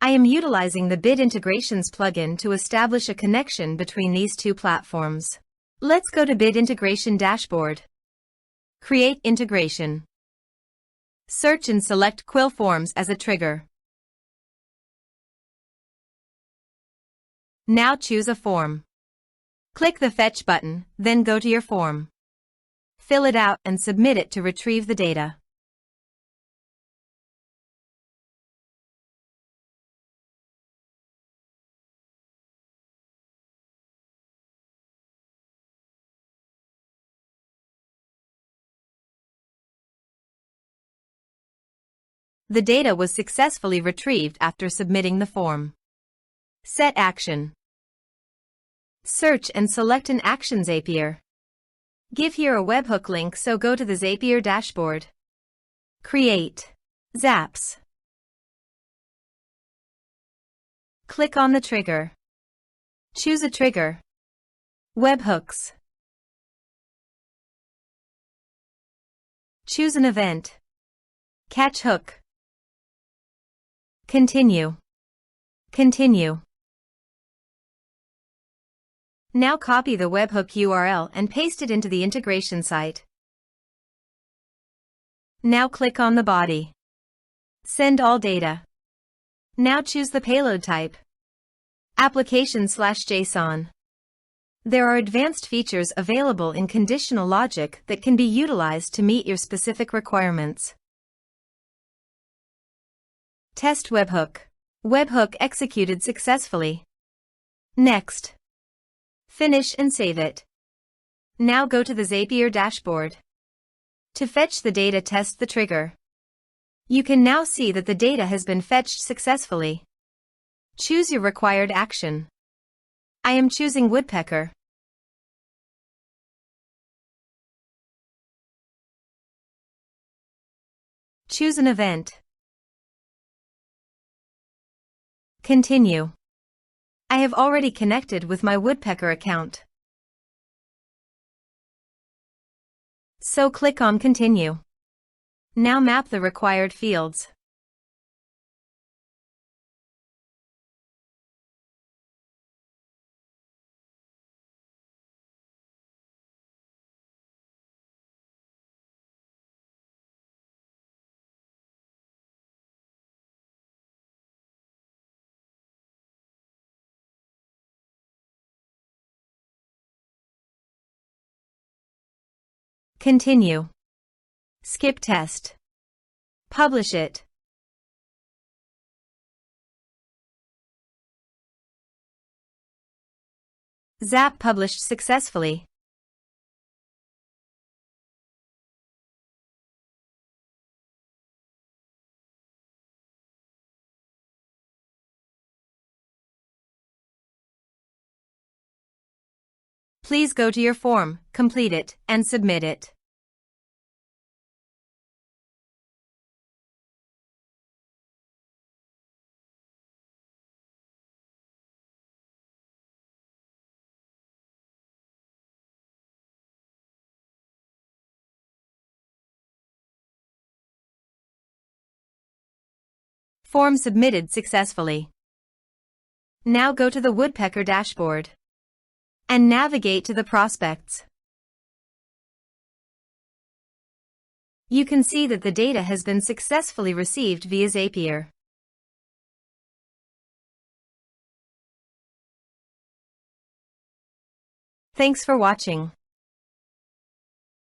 I am utilizing the Bid Integrations plugin to establish a connection between these two platforms. Let's go to Bid Integration Dashboard. Create integration. Search and select Quill Forms as a trigger. Now choose a form. Click the Fetch button, then go to your form. Fill it out and submit it to retrieve the data. The data was successfully retrieved after submitting the form. Set action. Search and select an action Zapier. Give here a webhook link, so go to the Zapier dashboard. Create Zaps. Click on the trigger. Choose a trigger. Webhooks. Choose an event. Catch hook. Continue. Continue. Now copy the webhook URL and paste it into the integration site. Now click on the body. Send all data. Now choose the payload type. Application/JSON. There are advanced features available in conditional logic that can be utilized to meet your specific requirements. Test webhook. Webhook executed successfully. Next. Finish and save it. Now go to the Zapier dashboard. To fetch the data, test the trigger. You can now see that the data has been fetched successfully. Choose your required action. I am choosing Woodpecker. Choose an event. Continue. I have already connected with my Woodpecker account, so click on Continue. Now map the required fields. Continue. Skip test. Publish it. Zap published successfully. Please go to your form, complete it, and submit it. Form submitted successfully. Now go to the Woodpecker dashboard and navigate to the prospects. You can see that the data has been successfully received via Zapier. Thanks for watching.